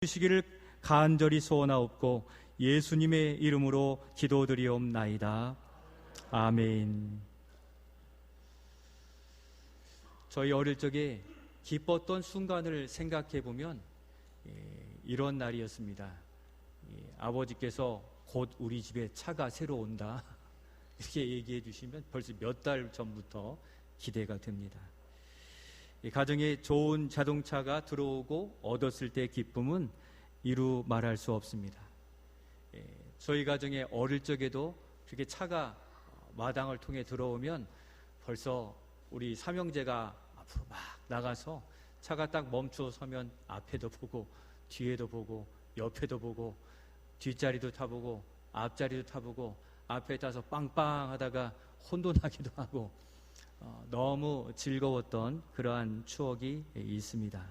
주시기를 간절히 소원하옵고 예수님의 이름으로 기도드리옵나이다. 아멘. 저희 어릴 적에 기뻤던 순간을 생각해 보면 이런 날이었습니다. 아버지께서 곧 우리 집에 차가 새로 온다 이렇게 얘기해 주시면 벌써 몇 달 전부터 기대가 됩니다. 가정에 좋은 자동차가 들어오고 얻었을 때의 기쁨은 이루 말할 수 없습니다. 저희 가정에 어릴 적에도 그렇게 차가 마당을 통해 들어오면 벌써 우리 삼형제가 앞으로 막 나가서 차가 딱 멈춰 서면 앞에도 보고 뒤에도 보고 옆에도 보고 뒷자리도 타보고 앞자리도 타보고 앞에 타서 빵빵 하다가 혼돈하기도 하고 너무 즐거웠던 그러한 추억이 있습니다.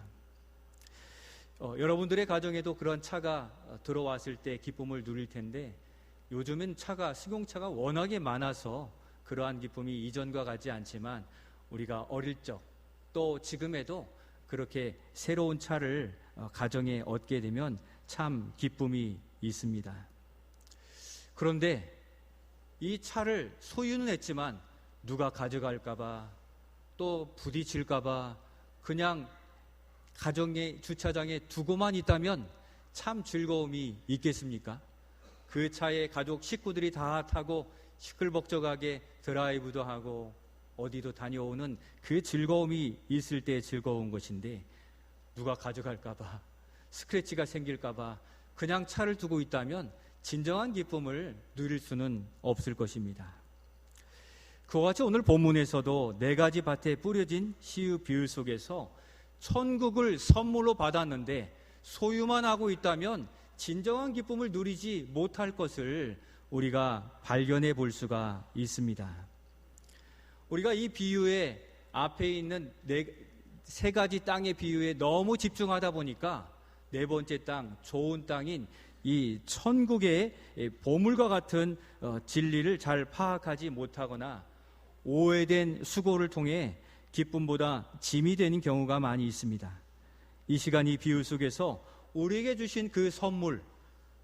여러분들의 가정에도 그런 차가 들어왔을 때 기쁨을 누릴 텐데 요즘은 승용차가 워낙에 많아서 그러한 기쁨이 이전과 같지 않지만 우리가 어릴 적 또 지금에도 그렇게 새로운 차를 가정에 얻게 되면 참 기쁨이 있습니다. 그런데 이 차를 소유는 했지만 누가 가져갈까봐 또 부딪힐까봐 그냥 가정의 주차장에 두고만 있다면 참 즐거움이 있겠습니까? 그 차에 가족 식구들이 다 타고 시끌벅적하게 드라이브도 하고 어디도 다녀오는 그 즐거움이 있을 때 즐거운 것인데 누가 가져갈까봐 스크래치가 생길까봐 그냥 차를 두고 있다면 진정한 기쁨을 누릴 수는 없을 것입니다. 그와 같이 오늘 본문에서도 4가지 밭에 뿌려진 씨의 비유 속에서 천국을 선물로 받았는데 소유만 하고 있다면 진정한 기쁨을 누리지 못할 것을 우리가 발견해 볼 수가 있습니다. 우리가 이 비유에 앞에 있는 3가지 땅의 비유에 너무 집중하다 보니까 4번째 땅, 좋은 땅인 이 천국의 보물과 같은 진리를 잘 파악하지 못하거나 오해된 수고를 통해 기쁨보다 짐이 되는 경우가 많이 있습니다. 이 시간 이 비유 속에서 우리에게 주신 그 선물,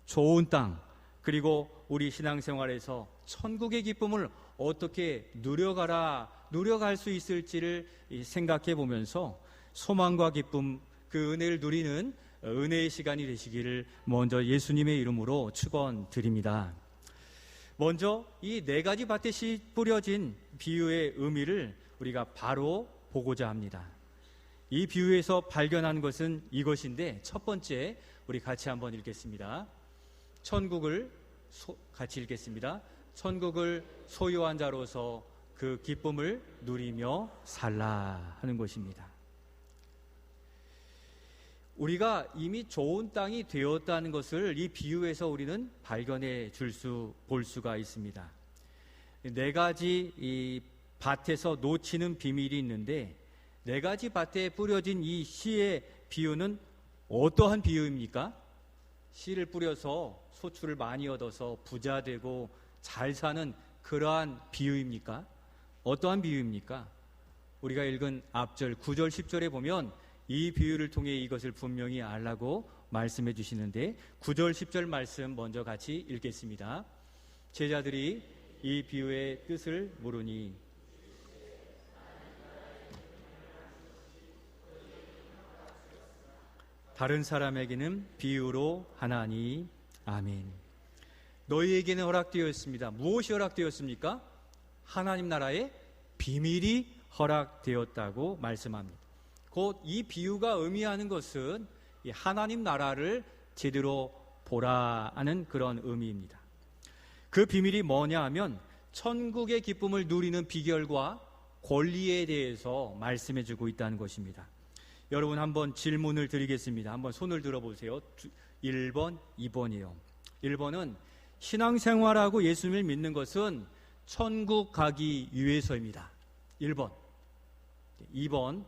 좋은 땅, 그리고 우리 신앙생활에서 천국의 기쁨을 어떻게 누려갈 수 있을지를 생각해 보면서 소망과 기쁨, 그 은혜를 누리는 은혜의 시간이 되시기를 먼저 예수님의 이름으로 축원드립니다. 먼저 이 4가지 밭에 씨 뿌려진 비유의 의미를 우리가 바로 보고자 합니다. 이 비유에서 발견한 것은 이것인데 첫 번째 우리 같이 한번 읽겠습니다. 같이 읽겠습니다. 천국을 소유한 자로서 그 기쁨을 누리며 살라 하는 것입니다. 우리가 이미 좋은 땅이 되었다는 것을 이 비유에서 우리는 발견해 볼 수가 있습니다. 4가지 이 밭에서 놓치는 비밀이 있는데 4가지 밭에 뿌려진 이 씨의 비유는 어떠한 비유입니까? 씨를 뿌려서 소출을 많이 얻어서 부자 되고 잘 사는 그러한 비유입니까? 어떠한 비유입니까? 우리가 읽은 앞절 9절 10절에 보면 이 비유를 통해 이것을 분명히 알라고 말씀해 주시는데 9절 10절 말씀 먼저 같이 읽겠습니다. 제자들이 이 비유의 뜻을 물으니 다른 사람에게는 비유로 하나니 아멘. 너희에게는 허락되었습니다. 무엇이 허락되었습니까? 하나님 나라의 비밀이 허락되었다고 말씀합니다. 곧 이 비유가 의미하는 것은 이 하나님 나라를 제대로 보라 하는 그런 의미입니다. 그 비밀이 뭐냐 하면 천국의 기쁨을 누리는 비결과 권리에 대해서 말씀해 주고 있다는 것입니다. 여러분 한번 질문을 드리겠습니다. 한번 손을 들어보세요. 1번, 2번이에요. 1번은 신앙생활하고 예수님을 믿는 것은 천국 가기 위해서입니다. 1번. 2번,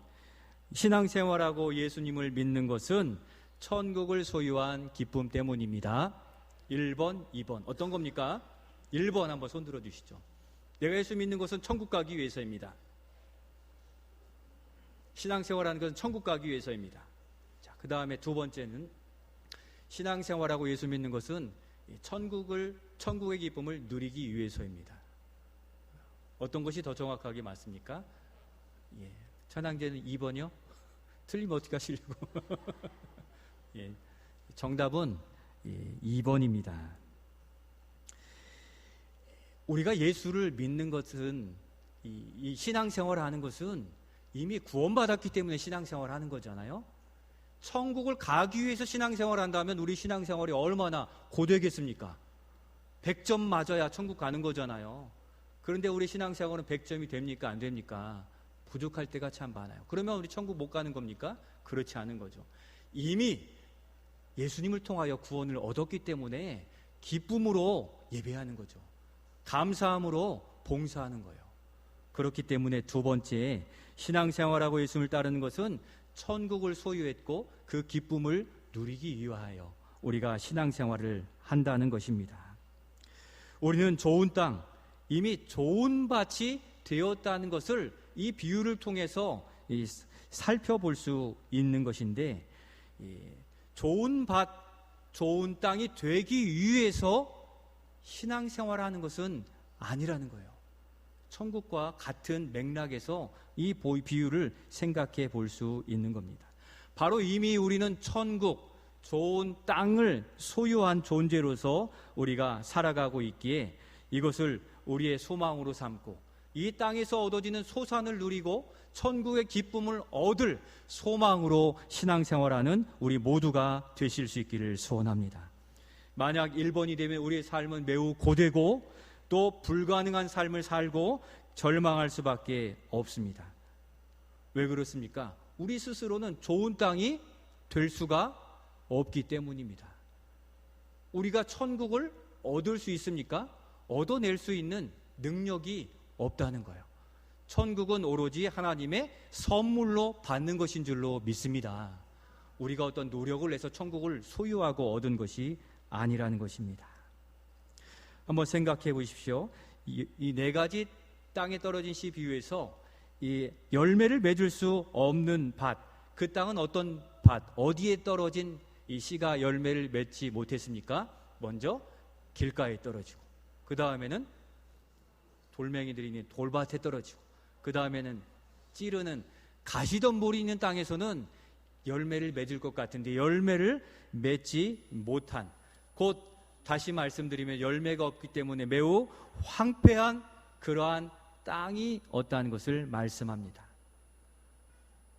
신앙생활하고 예수님을 믿는 것은 천국을 소유한 기쁨 때문입니다. 1번, 2번. 어떤 겁니까? 1번 한번 손 들어주시죠. 내가 예수 믿는 것은 천국 가기 위해서입니다. 신앙생활하는 것은 천국 가기 위해서입니다. 자, 그 다음에 2번째는 신앙생활하고 예수 믿는 것은 천국의 기쁨을 누리기 위해서입니다. 어떤 것이 더 정확하게 맞습니까? 천황제는 2번이요? 틀리면 어떻게 하시려고? 정답은 2번입니다. 우리가 예수를 믿는 것은, 이 신앙생활을 하는 것은 이미 구원받았기 때문에 신앙생활을 하는 거잖아요. 천국을 가기 위해서 신앙생활을 한다면 우리 신앙생활이 얼마나 고되겠습니까? 100점 맞아야 천국 가는 거잖아요. 그런데 우리 신앙생활은 100점이 됩니까? 안 됩니까? 부족할 때가 참 많아요. 그러면 우리 천국 못 가는 겁니까? 그렇지 않은 거죠. 이미 예수님을 통하여 구원을 얻었기 때문에 기쁨으로 예배하는 거죠. 감사함으로 봉사하는 거예요. 그렇기 때문에 두 번째, 신앙생활하고 예수님을 따르는 것은 천국을 소유했고 그 기쁨을 누리기 위하여 우리가 신앙생활을 한다는 것입니다. 우리는 좋은 땅, 이미 좋은 밭이 되었다는 것을 이 비유를 통해서 살펴볼 수 있는 것인데, 좋은 밭, 좋은 땅이 되기 위해서 신앙생활하는 것은 아니라는 거예요. 천국과 같은 맥락에서 이 비유를 생각해 볼 수 있는 겁니다. 바로 이미 우리는 천국, 좋은 땅을 소유한 존재로서 우리가 살아가고 있기에 이것을 우리의 소망으로 삼고 이 땅에서 얻어지는 소산을 누리고 천국의 기쁨을 얻을 소망으로 신앙생활하는 우리 모두가 되실 수 있기를 소원합니다. 만약 1번이 되면 우리의 삶은 매우 고되고 또 불가능한 삶을 살고 절망할 수밖에 없습니다. 왜 그렇습니까? 우리 스스로는 좋은 땅이 될 수가 없기 때문입니다. 우리가 천국을 얻을 수 있습니까? 얻어낼 수 있는 능력이 없다는 거예요. 천국은 오로지 하나님의 선물로 받는 것인 줄로 믿습니다. 우리가 어떤 노력을 내서 천국을 소유하고 얻은 것이 아니라는 것입니다. 한번 생각해 보십시오. 이 네 가지 땅에 떨어진 씨 비유에서 이 열매를 맺을 수 없는 밭, 그 땅은 어떤 밭, 어디에 떨어진 이 씨가 열매를 맺지 못했습니까? 먼저 길가에 떨어지고, 그 다음에는 돌멩이들이 있는 돌밭에 떨어지고, 그 다음에는 찌르는 가시덤불이 있는 땅에서는 열매를 맺을 것 같은데 열매를 맺지 못한, 곧 다시 말씀드리면 열매가 없기 때문에 매우 황폐한 그러한 땅이 없다는 것을 말씀합니다.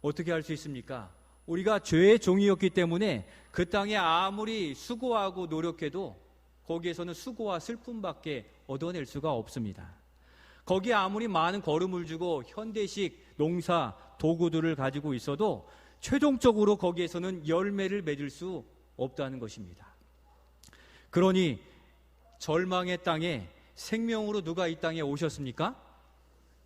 어떻게 할 수 있습니까? 우리가 죄의 종이었기 때문에 그 땅에 아무리 수고하고 노력해도 거기에서는 수고와 슬픔밖에 얻어낼 수가 없습니다. 거기에 아무리 많은 거름을 주고 현대식 농사 도구들을 가지고 있어도 최종적으로 거기에서는 열매를 맺을 수 없다는 것입니다. 그러니 절망의 땅에 생명으로 누가 이 땅에 오셨습니까?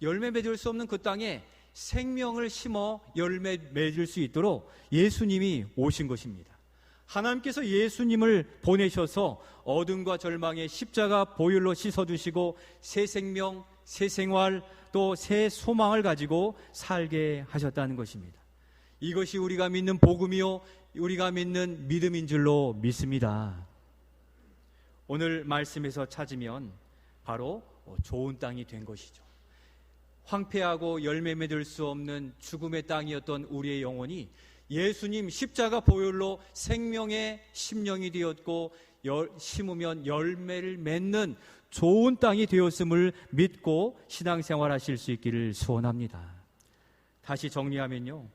열매 맺을 수 없는 그 땅에 생명을 심어 열매 맺을 수 있도록 예수님이 오신 것입니다. 하나님께서 예수님을 보내셔서 어둠과 절망의 십자가 보혈로 씻어주시고 새 생명, 새 생활, 또 새 소망을 가지고 살게 하셨다는 것입니다. 이것이 우리가 믿는 복음이요, 우리가 믿는 믿음인 줄로 믿습니다. 오늘 말씀에서 찾으면 바로 좋은 땅이 된 것이죠. 황폐하고 열매 맺을 수 없는 죽음의 땅이었던 우리의 영혼이 예수님 십자가 보혈로 생명의 심령이 되었고 심으면 열매를 맺는 좋은 땅이 되었음을 믿고 신앙생활 하실 수 있기를 소원합니다. 다시 정리하면요,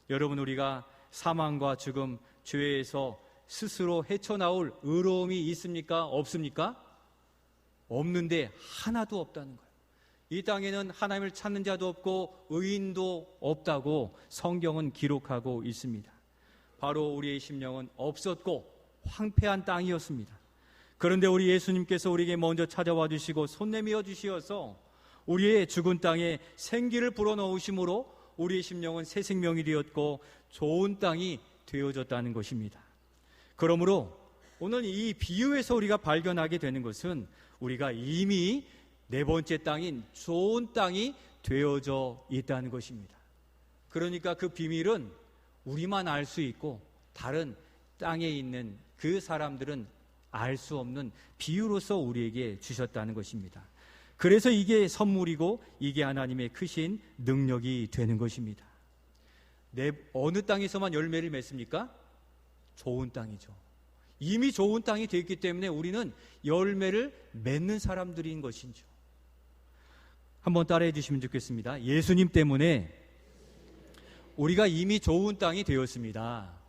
여러분, 우리가 사망과 죽음, 죄에서 스스로 헤쳐나올 의로움이 있습니까? 없습니까? 없는데 하나도 없다는 거예요. 이 땅에는 하나님을 찾는 자도 없고 의인도 없다고 성경은 기록하고 있습니다. 바로 우리의 심령은 없었고 황폐한 땅이었습니다. 그런데 우리 예수님께서 우리에게 먼저 찾아와 주시고 손 내밀어 주시어서 우리의 죽은 땅에 생기를 불어넣으심으로 우리의 심령은 새 생명이 되었고 좋은 땅이 되어졌다는 것입니다. 그러므로 오늘 이 비유에서 우리가 발견하게 되는 것은 우리가 이미 네 번째 땅인 좋은 땅이 되어져 있다는 것입니다. 그러니까 그 비밀은 우리만 알 수 있고 다른 땅에 있는 그 사람들은 알 수 없는 비유로서 우리에게 주셨다는 것입니다. 그래서 이게 선물이고 이게 하나님의 크신 능력이 되는 것입니다. 어느 땅에서만 열매를 맺습니까? 좋은 땅이죠. 이미 좋은 땅이 되었기 때문에 우리는 열매를 맺는 사람들인 것이죠. 한번 따라해 주시면 좋겠습니다. 예수님 때문에 우리가 이미 좋은 땅이 되었습니다.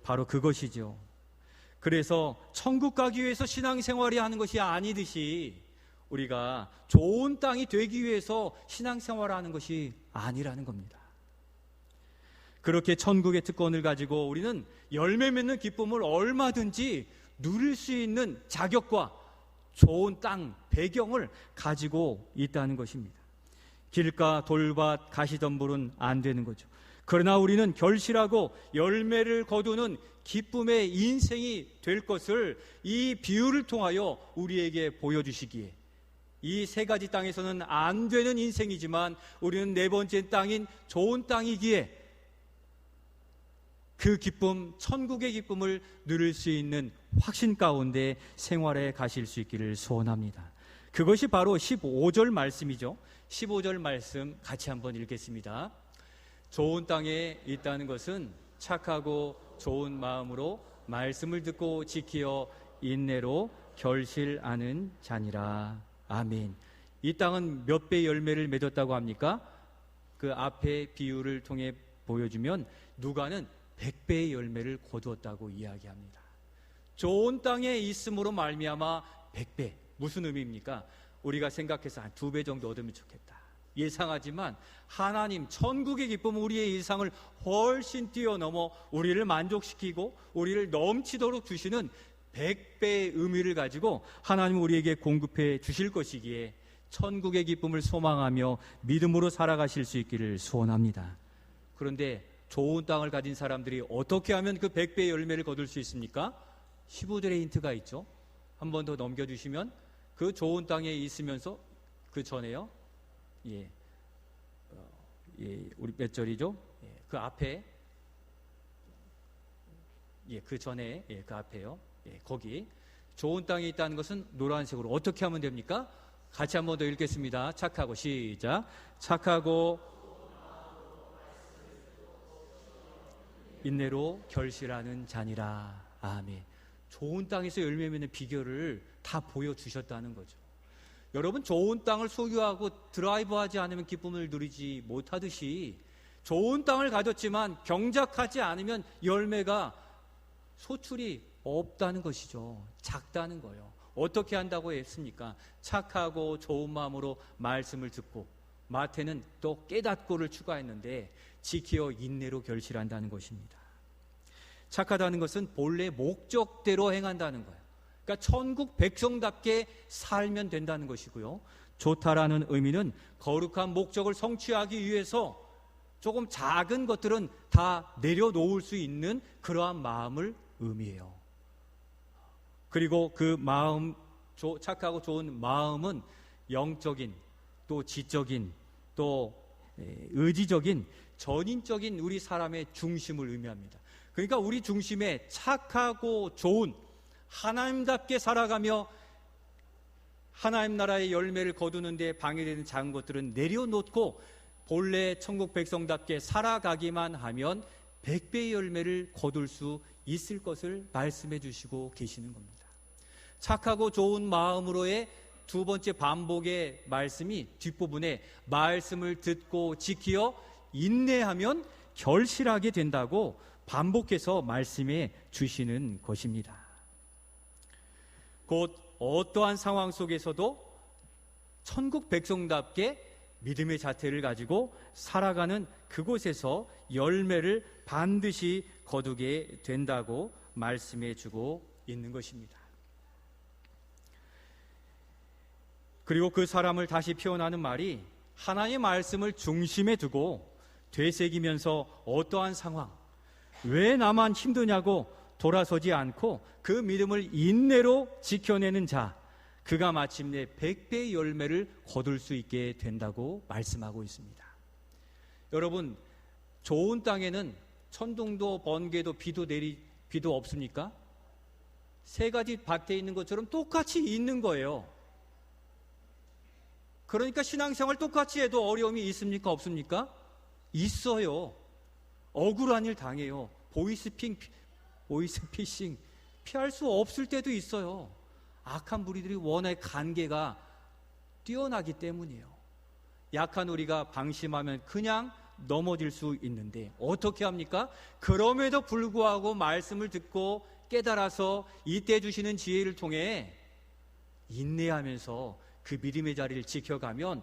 바로 그것이죠. 그래서 천국 가기 위해서 신앙생활이 하는 것이 아니듯이 우리가 좋은 땅이 되기 위해서 신앙생활을 하는 것이 아니라는 겁니다. 그렇게 천국의 특권을 가지고 우리는 열매 맺는 기쁨을 얼마든지 누릴 수 있는 자격과 좋은 땅, 배경을 가지고 있다는 것입니다. 길가, 돌밭, 가시덤불은 안 되는 거죠. 그러나 우리는 결실하고 열매를 거두는 기쁨의 인생이 될 것을 이 비유를 통하여 우리에게 보여주시기에, 이 세 가지 땅에서는 안 되는 인생이지만 우리는 네 번째 땅인 좋은 땅이기에 그 기쁨, 천국의 기쁨을 누릴 수 있는 확신 가운데 생활해 가실 수 있기를 소원합니다. 그것이 바로 15절 말씀이죠. 15절 말씀 같이 한번 읽겠습니다. 좋은 땅에 있다는 것은 착하고 좋은 마음으로 말씀을 듣고 지키어 인내로 결실하는 자니라. 아멘. 이 땅은 몇 배 열매를 맺었다고 합니까? 그 앞에 비유를 통해 보여주면 누가는 100배의 열매를 거두었다고 이야기합니다. 좋은 땅에 있음으로 말미암아 100배. 무슨 의미입니까? 우리가 생각해서 한 2배 정도 얻으면 좋겠다. 예상하지만 하나님 천국의 기쁨은 우리의 일상을 훨씬 뛰어넘어 우리를 만족시키고 우리를 넘치도록 주시는 100배의 의미를 가지고 하나님 우리에게 공급해 주실 것이기에 천국의 기쁨을 소망하며 믿음으로 살아가실 수 있기를 소원합니다. 그런데 좋은 땅을 가진 사람들이 어떻게 하면 그 100배의 열매를 거둘 수 있습니까? 15절의 힌트가 있죠. 한 번 더 넘겨주시면 그 좋은 땅에 있으면서 그 전에요. 우리 몇 절이죠? 그 앞에, 그 전에, 그 앞에요. 거기 좋은 땅에 있다는 것은 노란색으로 어떻게 하면 됩니까? 같이 한 번 더 읽겠습니다. 착하고 시작. 착하고 인내로 결실하는 자니라. 아멘. 좋은 땅에서 열매 맺는 비결을 다 보여주셨다는 거죠. 여러분, 좋은 땅을 소유하고 드라이브하지 않으면 기쁨을 누리지 못하듯이 좋은 땅을 가졌지만 경작하지 않으면 열매가 소출이 없다는 것이죠. 작다는 거예요. 어떻게 한다고 했습니까? 착하고 좋은 마음으로 말씀을 듣고, 마태는 또 깨닫고를 추가했는데 지키어 인내로 결실한다는 것입니다. 착하다는 것은 본래 목적대로 행한다는 거예요. 그러니까 천국 백성답게 살면 된다는 것이고요. 좋다라는 의미는 거룩한 목적을 성취하기 위해서 조금 작은 것들은 다 내려놓을 수 있는 그러한 마음을 의미해요. 그리고 그 마음, 착하고 좋은 마음은 영적인, 또 지적인, 또 의지적인, 전인적인 우리 사람의 중심을 의미합니다. 그러니까 우리 중심에 착하고 좋은, 하나님답게 살아가며 하나님 나라의 열매를 거두는 데 방해되는 작은 것들은 내려놓고 본래 천국 백성답게 살아가기만 하면 100배의 열매를 거둘 수 있을 것을 말씀해 주시고 계시는 겁니다. 착하고 좋은 마음으로의 두 번째 반복의 말씀이 뒷부분에 말씀을 듣고 지키어 인내하면 결실하게 된다고 반복해서 말씀해 주시는 것입니다. 곧 어떠한 상황 속에서도 천국 백성답게 믿음의 자태를 가지고 살아가는 그곳에서 열매를 반드시 거두게 된다고 말씀해 주고 있는 것입니다. 그리고 그 사람을 다시 표현하는 말이 하나님의 말씀을 중심에 두고 되새기면서 어떠한 상황, 왜 나만 힘드냐고 돌아서지 않고 그 믿음을 인내로 지켜내는 자, 그가 마침내 100배의 열매를 거둘 수 있게 된다고 말씀하고 있습니다. 여러분, 좋은 땅에는 천둥도 번개도 비도 없습니까? 세 가지 밭에 있는 것처럼 똑같이 있는 거예요. 그러니까 신앙생활 똑같이 해도 어려움이 있습니까? 없습니까? 있어요. 억울한 일 당해요. 보이스피싱 피할 수 없을 때도 있어요. 악한 무리들이 워낙 간계가 뛰어나기 때문이에요. 약한 우리가 방심하면 그냥 넘어질 수 있는데 어떻게 합니까? 그럼에도 불구하고 말씀을 듣고 깨달아서 이때 주시는 지혜를 통해 인내하면서 그 믿음의 자리를 지켜가면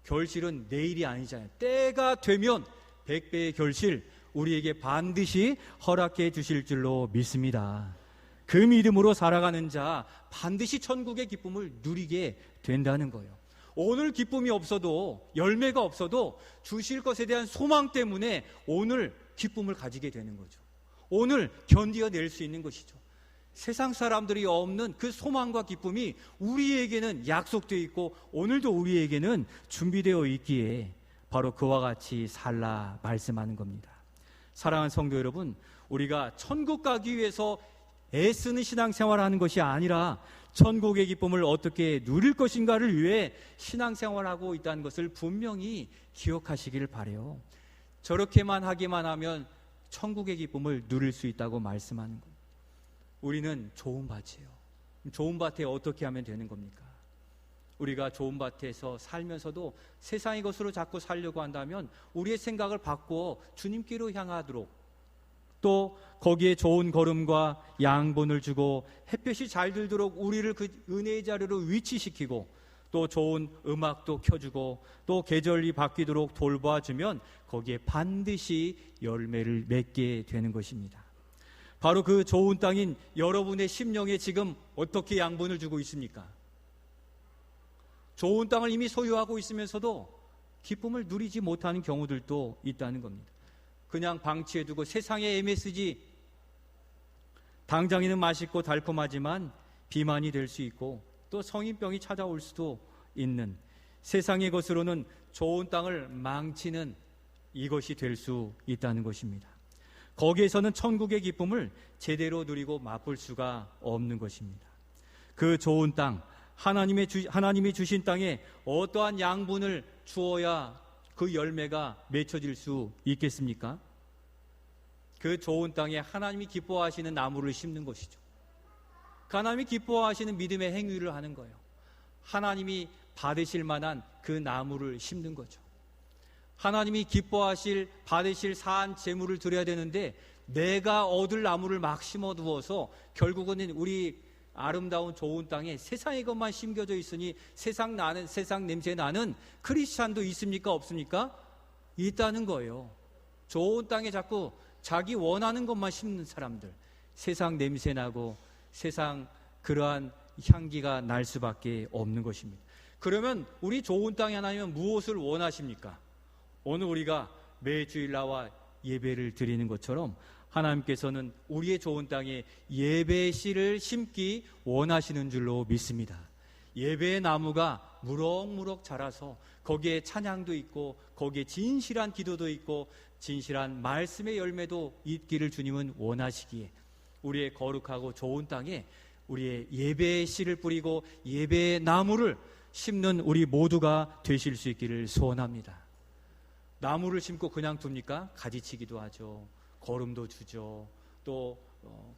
결실은 내일이 아니잖아요. 때가 되면 100배의 결실 우리에게 반드시 허락해 주실 줄로 믿습니다. 그 믿음으로 살아가는 자 반드시 천국의 기쁨을 누리게 된다는 거예요. 오늘 기쁨이 없어도, 열매가 없어도 주실 것에 대한 소망 때문에 오늘 기쁨을 가지게 되는 거죠. 오늘 견디어낼 수 있는 것이죠. 세상 사람들이 없는 그 소망과 기쁨이 우리에게는 약속되어 있고 오늘도 우리에게는 준비되어 있기에 바로 그와 같이 살라 말씀하는 겁니다. 사랑하는 성도 여러분, 우리가 천국 가기 위해서 애쓰는 신앙생활하는 것이 아니라 천국의 기쁨을 어떻게 누릴 것인가를 위해 신앙생활하고 있다는 것을 분명히 기억하시기를 바라요. 저렇게만 하기만 하면 천국의 기쁨을 누릴 수 있다고 말씀하는 겁니다. 우리는 좋은 밭이에요. 좋은 밭에 어떻게 하면 되는 겁니까? 우리가 좋은 밭에서 살면서도 세상의 것으로 자꾸 살려고 한다면 우리의 생각을 바꾸어 주님께로 향하도록, 또 거기에 좋은 걸음과 양분을 주고 햇볕이 잘 들도록 우리를 그 은혜의 자리로 위치시키고, 또 좋은 음악도 켜주고 또 계절이 바뀌도록 돌봐주면 거기에 반드시 열매를 맺게 되는 것입니다. 바로 그 좋은 땅인 여러분의 심령에 지금 어떻게 양분을 주고 있습니까? 좋은 땅을 이미 소유하고 있으면서도 기쁨을 누리지 못하는 경우들도 있다는 겁니다. 그냥 방치해두고 세상의 MSG, 당장에는 맛있고 달콤하지만 비만이 될 수 있고 또 성인병이 찾아올 수도 있는 세상의 것으로는 좋은 땅을 망치는 이것이 될 수 있다는 것입니다. 거기에서는 천국의 기쁨을 제대로 누리고 맛볼 수가 없는 것입니다. 그 좋은 땅, 하나님이 주신 땅에 어떠한 양분을 주어야 그 열매가 맺혀질 수 있겠습니까? 그 좋은 땅에 하나님이 기뻐하시는 나무를 심는 것이죠. 하나님이 기뻐하시는 믿음의 행위를 하는 거예요. 하나님이 받으실 만한 그 나무를 심는 거죠. 하나님이 받으실 사한 제물을 드려야 되는데 내가 얻을 나무를 막 심어두어서 결국은 우리 아름다운 좋은 땅에 세상의 것만 심겨져 있으니 세상 냄새 나는 크리스찬도 있습니까? 없습니까? 있다는 거예요. 좋은 땅에 자꾸 자기 원하는 것만 심는 사람들, 세상 냄새 나고 세상 그러한 향기가 날 수밖에 없는 것입니다. 그러면 우리 좋은 땅에 하나님은 무엇을 원하십니까? 오늘 우리가 매주일 나와 예배를 드리는 것처럼 하나님께서는 우리의 좋은 땅에 예배의 씨를 심기 원하시는 줄로 믿습니다. 예배의 나무가 무럭무럭 자라서 거기에 찬양도 있고 거기에 진실한 기도도 있고 진실한 말씀의 열매도 있기를 주님은 원하시기에 우리의 거룩하고 좋은 땅에 우리의 예배의 씨를 뿌리고 예배의 나무를 심는 우리 모두가 되실 수 있기를 소원합니다. 나무를 심고 그냥 둡니까? 가지치기도 하죠. 거름도 주죠. 또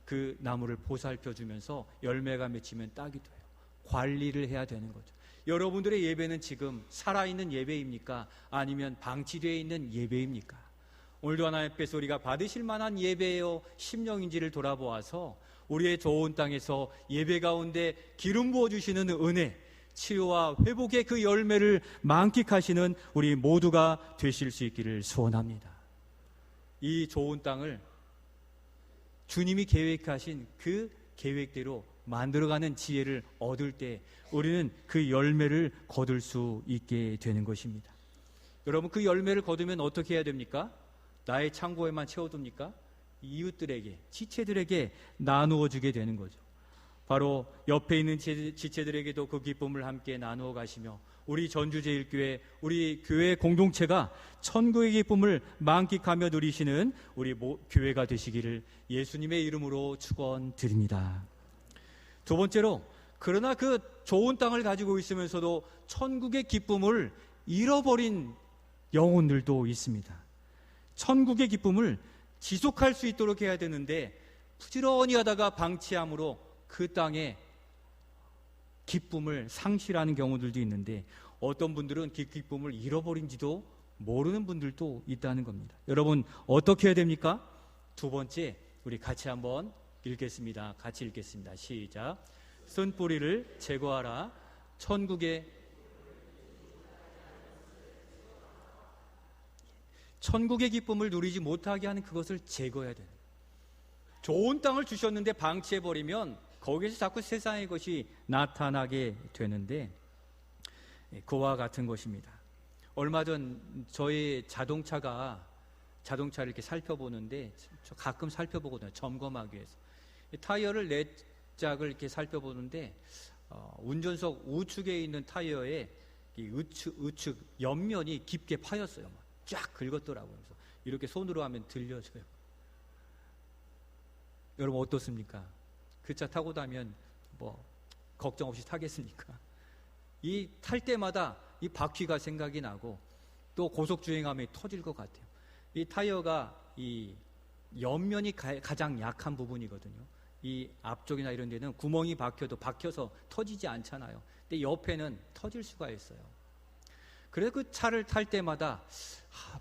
그 나무를 보살펴 주면서 열매가 맺히면 따기도 해요. 관리를 해야 되는 거죠. 여러분들의 예배는 지금 살아있는 예배입니까? 아니면 방치되어 있는 예배입니까? 오늘도 하나님 앞에서 우리가 받으실 만한 예배요 심령인지를 돌아보아서 우리의 좋은 땅에서 예배 가운데 기름 부어주시는 은혜, 치유와 회복의 그 열매를 만끽하시는 우리 모두가 되실 수 있기를 소원합니다. 이 좋은 땅을 주님이 계획하신 그 계획대로 만들어가는 지혜를 얻을 때 우리는 그 열매를 거둘 수 있게 되는 것입니다. 여러분, 그 열매를 거두면 어떻게 해야 됩니까? 나의 창고에만 채워둡니까? 이웃들에게, 지체들에게 나누어 주게 되는 거죠. 바로 옆에 있는 지체들에게도 그 기쁨을 함께 나누어 가시며 우리 전주제일교회, 우리 교회 공동체가 천국의 기쁨을 만끽하며 누리시는 우리 교회가 되시기를 예수님의 이름으로 축원드립니다. 두 번째로, 그러나 그 좋은 땅을 가지고 있으면서도 천국의 기쁨을 잃어버린 영혼들도 있습니다. 천국의 기쁨을 지속할 수 있도록 해야 되는데 부지런히 하다가 방치함으로 그 땅에 기쁨을 상실하는 경우들도 있는데, 어떤 분들은 그 기쁨을 잃어버린지도 모르는 분들도 있다는 겁니다. 여러분, 어떻게 해야 됩니까? 두 번째, 우리 같이 한번 읽겠습니다. 같이 읽겠습니다. 시작. 쓴 뿌리를 제거하라. 천국의 기쁨을 누리지 못하게 하는 그것을 제거해야 돼요. 좋은 땅을 주셨는데 방치해버리면 거기에서 자꾸 세상의 것이 나타나게 되는데, 그와 같은 것입니다. 얼마 전 저희 자동차를 이렇게 살펴보는데, 저 가끔 살펴보거든요. 점검하기 위해서. 타이어를 4짝을 이렇게 살펴보는데, 운전석 우측에 있는 타이어에 이 우측 옆면이 깊게 파였어요. 쫙 긁었더라고요. 그래서 이렇게 손으로 하면 들려져요. 여러분 어떻습니까? 그 차 타고 다면 뭐 걱정 없이 타겠습니까? 이 탈 때마다 이 바퀴가 생각이 나고 또 고속 주행하면 터질 것 같아요. 이 타이어가 이 옆면이 가장 약한 부분이거든요. 이 앞쪽이나 이런 데는 구멍이 박혀서 터지지 않잖아요. 근데 옆에는 터질 수가 있어요. 그래서 그 차를 탈 때마다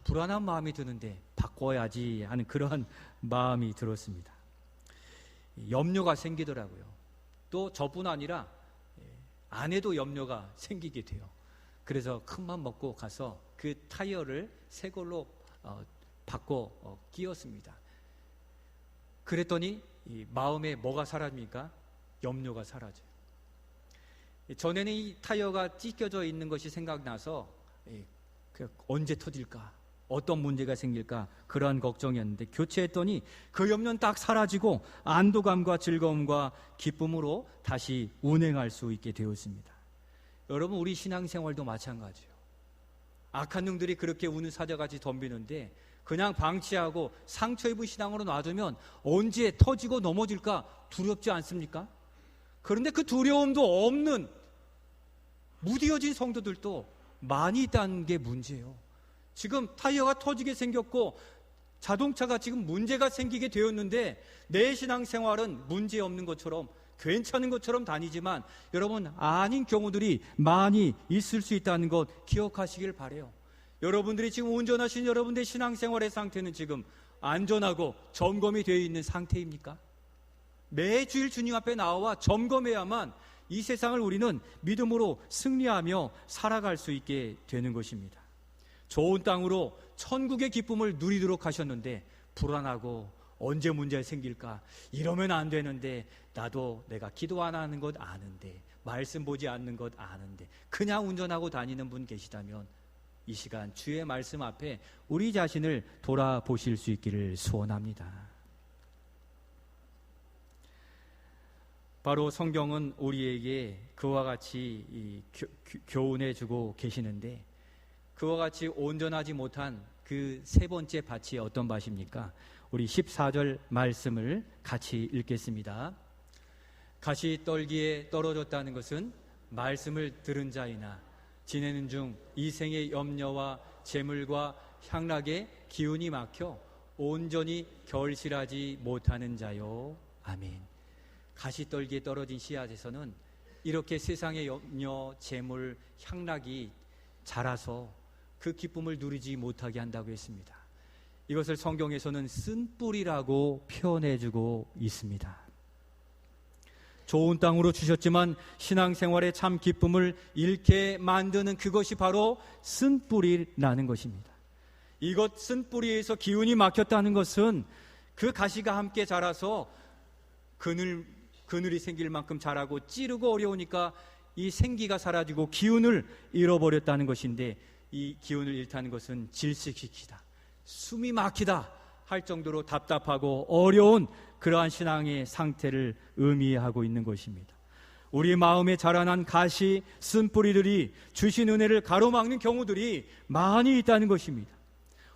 불안한 마음이 드는데 바꿔야지 하는 그러한 마음이 들었습니다. 염려가 생기더라고요. 또 저뿐 아니라 아내도 염려가 생기게 돼요. 그래서 큰맘 먹고 가서 그 타이어를 새 걸로 바꿔 끼웠습니다. 그랬더니 이 마음에 뭐가 사라집니까? 염려가 사라져요. 전에는 이 타이어가 찢겨져 있는 것이 생각나서 언제 터질까? 어떤 문제가 생길까? 그러한 걱정이었는데, 교체했더니 그 염려는 딱 사라지고 안도감과 즐거움과 기쁨으로 다시 운행할 수 있게 되었습니다. 여러분, 우리 신앙생활도 마찬가지예요. 악한 놈들이 그렇게 우는 사자같이 덤비는데 그냥 방치하고 상처 입은 신앙으로 놔두면 언제 터지고 넘어질까 두렵지 않습니까? 그런데 그 두려움도 없는 무뎌진 성도들도 많이 있다는 게 문제예요. 지금 타이어가 터지게 생겼고 자동차가 지금 문제가 생기게 되었는데 내 신앙생활은 문제 없는 것처럼 괜찮은 것처럼 다니지만 여러분, 아닌 경우들이 많이 있을 수 있다는 것 기억하시길 바라요. 여러분들이 지금 운전하신 여러분들의 신앙생활의 상태는 지금 안전하고 점검이 되어 있는 상태입니까? 매주일 주님 앞에 나와 점검해야만 이 세상을 우리는 믿음으로 승리하며 살아갈 수 있게 되는 것입니다. 좋은 땅으로 천국의 기쁨을 누리도록 하셨는데 불안하고 언제 문제가 생길까? 이러면 안 되는데, 나도 내가 기도 안 하는 것 아는데, 말씀 보지 않는 것 아는데 그냥 운전하고 다니는 분 계시다면 이 시간 주의 말씀 앞에 우리 자신을 돌아보실 수 있기를 소원합니다. 바로 성경은 우리에게 그와 같이 교훈해주고 계시는데, 그와 같이 온전하지 못한 그 세 번째 밭이 어떤 밭입니까? 우리 14절 말씀을 같이 읽겠습니다. 가시떨기에 떨어졌다는 것은 말씀을 들은 자이나 지내는 중 이 생의 염려와 재물과 향락에 기운이 막혀 온전히 결실하지 못하는 자요. 아멘. 가시떨기에 떨어진 씨앗에서는 이렇게 세상의 염려, 재물, 향락이 자라서 그 기쁨을 누리지 못하게 한다고 했습니다. 이것을 성경에서는 쓴뿌리라고 표현해주고 있습니다. 좋은 땅으로 주셨지만 신앙생활의 참 기쁨을 잃게 만드는 그것이 바로 쓴뿌리라는 것입니다. 이것 쓴뿌리에서 기운이 막혔다는 것은 그 가시가 함께 자라서 그늘이 생길 만큼 자라고 찌르고 어려우니까 이 생기가 사라지고 기운을 잃어버렸다는 것인데, 이 기운을 잃다는 것은 질식시키다, 숨이 막히다 할 정도로 답답하고 어려운 그러한 신앙의 상태를 의미하고 있는 것입니다. 우리 마음에 자라난 가시, 쓴뿌리들이 주신 은혜를 가로막는 경우들이 많이 있다는 것입니다.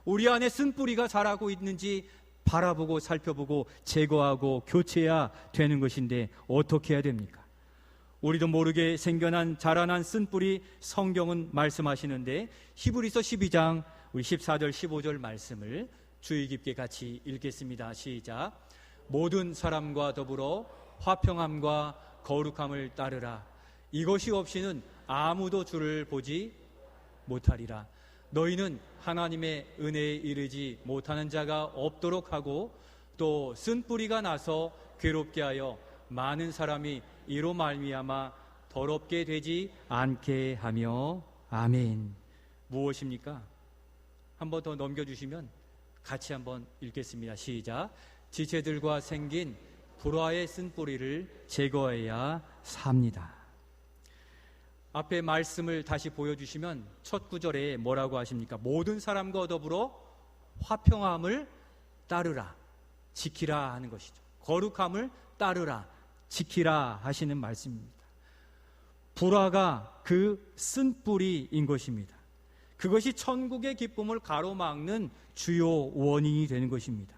우리 안에 쓴뿌리가 자라고 있는지 바라보고 살펴보고 제거하고 교체해야 되는 것인데 어떻게 해야 됩니까? 우리도 모르게 생겨난 자라난 쓴뿌리, 성경은 말씀하시는데 히브리서 12장 우리 14절 15절 말씀을 주의 깊게 같이 읽겠습니다. 시작. 모든 사람과 더불어 화평함과 거룩함을 따르라. 이것이 없이는 아무도 주를 보지 못하리라. 너희는 하나님의 은혜에 이르지 못하는 자가 없도록 하고 또 쓴뿌리가 나서 괴롭게 하여 많은 사람이 이로 말미암아 더럽게 되지 않게 하며. 아멘. 무엇입니까? 한번 더 넘겨주시면 같이 한번 읽겠습니다. 시작. 지체들과 생긴 불화의 쓴뿌리를 제거해야 삽니다. 앞에 말씀을 다시 보여주시면 첫 구절에 뭐라고 하십니까? 모든 사람과 더불어 화평함을 따르라, 지키라 하는 것이죠. 거룩함을 따르라, 지키라 하시는 말씀입니다. 불화가 그 쓴뿌리인 것입니다. 그것이 천국의 기쁨을 가로막는 주요 원인이 되는 것입니다.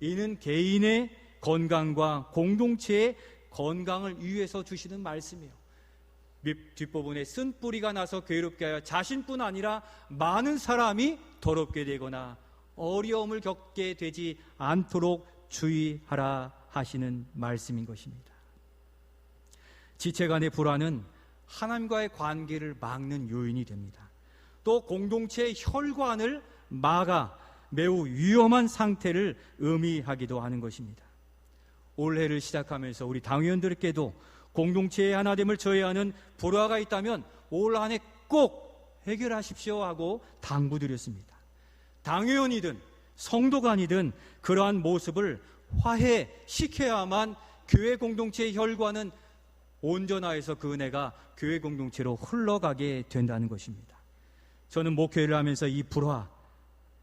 이는 개인의 건강과 공동체의 건강을 위해서 주시는 말씀이에요. 뒷부분에 쓴뿌리가 나서 괴롭게 하여 자신뿐 아니라 많은 사람이 더럽게 되거나 어려움을 겪게 되지 않도록 주의하라 하시는 말씀인 것입니다. 지체 간의 불화는 하나님과의 관계를 막는 요인이 됩니다. 또 공동체의 혈관을 막아 매우 위험한 상태를 의미하기도 하는 것입니다. 올해를 시작하면서 우리 당회원들께도 공동체의 하나됨을 저해하는 불화가 있다면 올 한 해 꼭 해결하십시오 하고 당부드렸습니다. 당회원이든 성도간이든 그러한 모습을 화해시켜야만 교회 공동체의 혈관은 온전하여서 그 은혜가 교회 공동체로 흘러가게 된다는 것입니다. 저는 목회를 하면서 이 불화,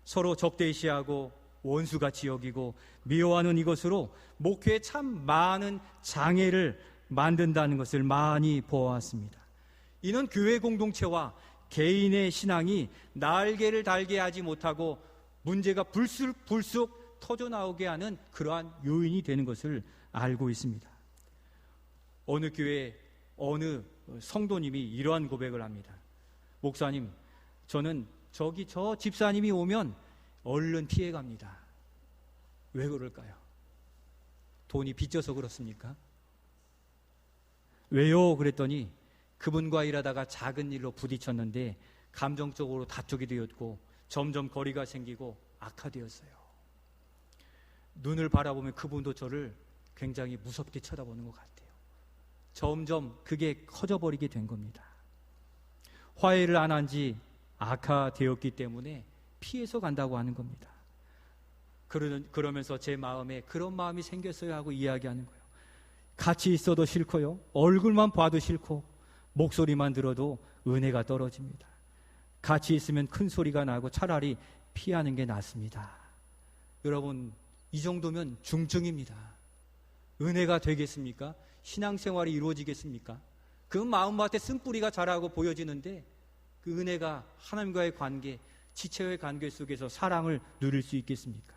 서로 적대시하고 원수같이 여기고 미워하는 이것으로 목회에 참 많은 장애를 만든다는 것을 많이 보아왔습니다. 이는 교회 공동체와 개인의 신앙이 날개를 달게 하지 못하고 문제가 불쑥 터져나오게 하는 그러한 요인이 되는 것을 알고 있습니다. 어느 교회 어느 성도님이 이러한 고백을 합니다. 목사님, 저는 저 집사님이 오면 얼른 피해갑니다. 왜 그럴까요? 돈이 빚져서 그렇습니까? 왜요? 그랬더니 그분과 일하다가 작은 일로 부딪혔는데 감정적으로 다투게 되었고 점점 거리가 생기고 악화되었어요. 눈을 바라보면 그분도 저를 굉장히 무섭게 쳐다보는 것 같아요. 점점 그게 커져버리게 된 겁니다. 화해를 안 한 지 악화되었기 때문에 피해서 간다고 하는 겁니다. 그러면서 제 마음에 그런 마음이 생겼어요 하고 이야기하는 거예요. 같이 있어도 싫고요, 얼굴만 봐도 싫고 목소리만 들어도 은혜가 떨어집니다. 같이 있으면 큰 소리가 나고 차라리 피하는 게 낫습니다. 여러분, 이 정도면 중증입니다. 은혜가 되겠습니까? 신앙생활이 이루어지겠습니까? 그 마음밭에 쓴뿌리가 자라고 보여지는데 그 은혜가 하나님과의 관계, 지체와의 관계 속에서 사랑을 누릴 수 있겠습니까?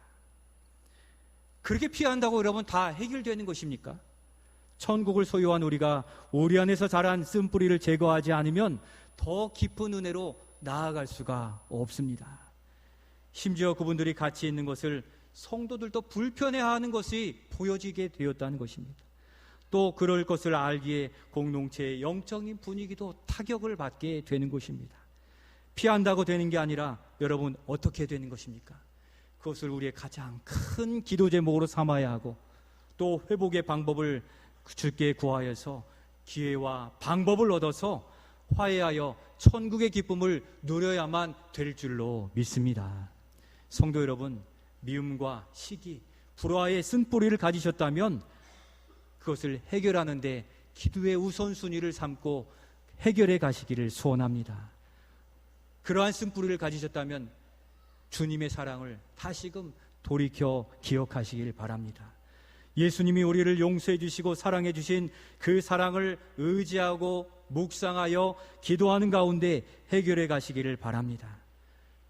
그렇게 피한다고 여러분 다 해결되는 것입니까? 천국을 소유한 우리가 우리 안에서 자란 쓴뿌리를 제거하지 않으면 더 깊은 은혜로 나아갈 수가 없습니다. 심지어 그분들이 같이 있는 것을 성도들도 불편해하는 것이 보여지게 되었다는 것입니다. 또 그럴 것을 알기에 공동체의 영적인 분위기도 타격을 받게 되는 것입니다. 피한다고 되는 게 아니라 여러분 어떻게 되는 것입니까? 그것을 우리의 가장 큰 기도 제목으로 삼아야 하고 또 회복의 방법을 주께 구하여서 기회와 방법을 얻어서 화해하여 천국의 기쁨을 누려야만 될 줄로 믿습니다. 성도 여러분, 미움과 시기, 불화의 쓴뿌리를 가지셨다면 그것을 해결하는데 기도의 우선순위를 삼고 해결해 가시기를 소원합니다. 그러한 쓴뿌리를 가지셨다면 주님의 사랑을 다시금 돌이켜 기억하시길 바랍니다. 예수님이 우리를 용서해 주시고 사랑해 주신 그 사랑을 의지하고 묵상하여 기도하는 가운데 해결해 가시기를 바랍니다.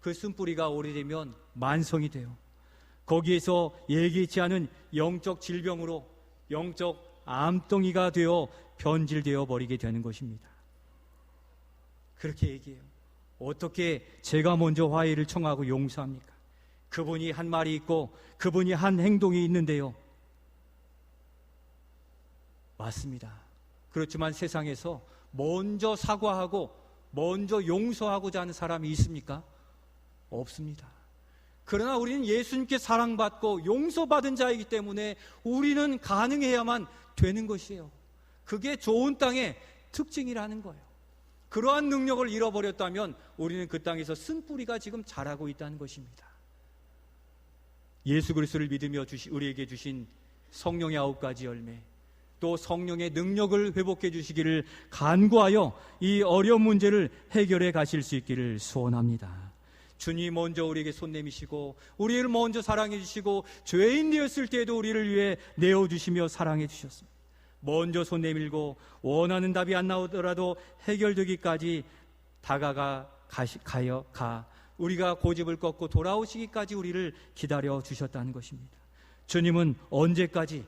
그 쓴뿌리가 오래되면 만성이 돼요. 거기에서 예기치 않은 영적 질병으로 영적 암덩이가 되어 변질되어 버리게 되는 것입니다. 그렇게 얘기해요. 어떻게 제가 먼저 화해를 청하고 용서합니까? 그분이 한 말이 있고 그분이 한 행동이 있는데요. 맞습니다. 그렇지만 세상에서 먼저 사과하고 먼저 용서하고자 하는 사람이 있습니까? 없습니다. 그러나 우리는 예수님께 사랑받고 용서받은 자이기 때문에 우리는 가능해야만 되는 것이에요. 그게 좋은 땅의 특징이라는 거예요. 그러한 능력을 잃어버렸다면 우리는 그 땅에서 쓴뿌리가 지금 자라고 있다는 것입니다. 예수 그리스도를 믿으며 우리에게 주신 성령의 9가지 열매, 또 성령의 능력을 회복해 주시기를 간구하여 이 어려운 문제를 해결해 가실 수 있기를 소원합니다. 주님 먼저 우리에게 손 내미시고 우리를 먼저 사랑해 주시고 죄인 되었을 때에도 우리를 위해 내어주시며 사랑해 주셨습니다. 먼저 손 내밀고 원하는 답이 안 나오더라도 해결되기까지 우리가 고집을 꺾고 돌아오시기까지 우리를 기다려 주셨다는 것입니다. 주님은 언제까지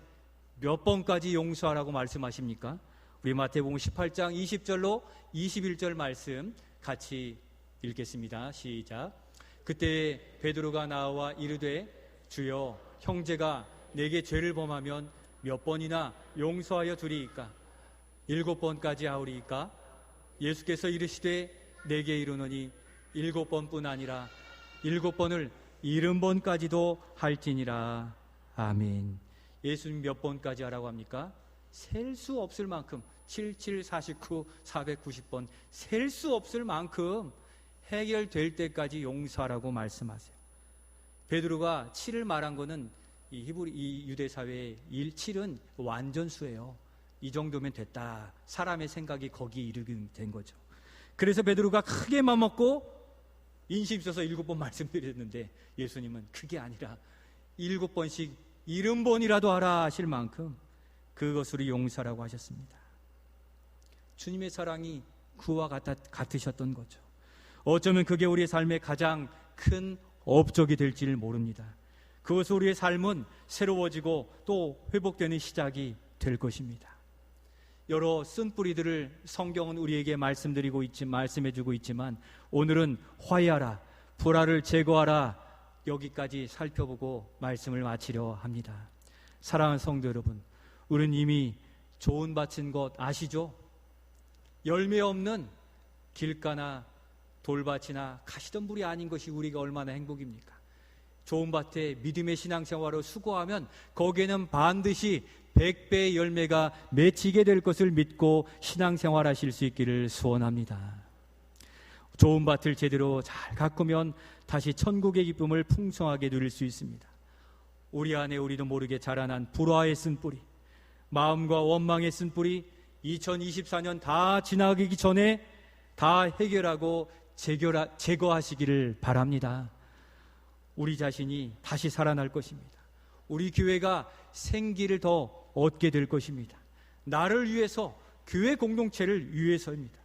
몇 번까지 용서하라고 말씀하십니까? 우리 마태복음 18장 20절로 21절 말씀 같이 읽겠습니다. 시작. 그때 베드로가 나와 이르되 주여 형제가 내게 죄를 범하면 몇 번이나 용서하여 주리이까? 7번까지 하오리이까? 예수께서 이르시되 내게 이르노니 7번뿐 아니라 7번을 70번까지도 할지니라. 아멘. 예수님 몇 번까지 하라고 합니까? 셀 수 없을 만큼 77, 49, 490번 셀 수 없을 만큼 해결될 때까지 용서하라고 말씀하세요. 베드로가 7을 말한 거는 이 유대 사회의 7은 완전수예요. 이 정도면 됐다. 사람의 생각이 거기에 이르게 된 거죠. 그래서 베드로가 크게 맘먹고 인심 있어서 7번 말씀드렸는데 예수님은 그게 아니라 7번씩 70번이라도 하라 하실 만큼 그것으로 용서라고 하셨습니다. 주님의 사랑이 그와 같으셨던 거죠. 어쩌면 그게 우리의 삶의 가장 큰 업적이 될지를 모릅니다. 그것은 우리의 삶은 새로워지고 또 회복되는 시작이 될 것입니다. 여러 쓴뿌리들을 성경은 우리에게 말씀해주고 있지만 오늘은 화해하라, 불화를 제거하라, 여기까지 살펴보고 말씀을 마치려 합니다. 사랑하는 성도 여러분, 우리는 이미 좋은 밭인 것 아시죠? 열매 없는 길가나 돌밭이나 가시덤불이 아닌 것이 우리가 얼마나 행복입니까? 좋은 밭에 믿음의 신앙생활을 수고하면 거기에는 반드시 100배의 열매가 맺히게 될 것을 믿고 신앙생활하실 수 있기를 소원합니다. 좋은 밭을 제대로 잘 가꾸면 다시 천국의 기쁨을 풍성하게 누릴 수 있습니다. 우리 안에 우리도 모르게 자라난 불화의 쓴뿌리, 마음과 원망의 쓴뿌리 2024년 다 지나가기 전에 다 해결하고 제거하시기를 바랍니다. 우리 자신이 다시 살아날 것입니다. 우리 교회가 생기를 더 얻게 될 것입니다. 나를 위해서, 교회 공동체를 위해서입니다.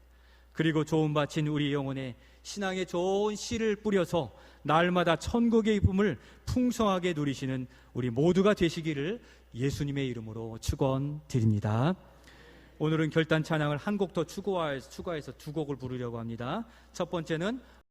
그리고 좋은 밭인 우리 영혼에 신앙의 좋은 씨를 뿌려서 날마다 천국의 기쁨을 풍성하게 누리시는 우리 모두가 되시기를 예수님의 이름으로 축원드립니다. 오늘은 결단 찬양을 한 곡 더 추가해서 2곡을 부르려고 합니다. 첫 번째는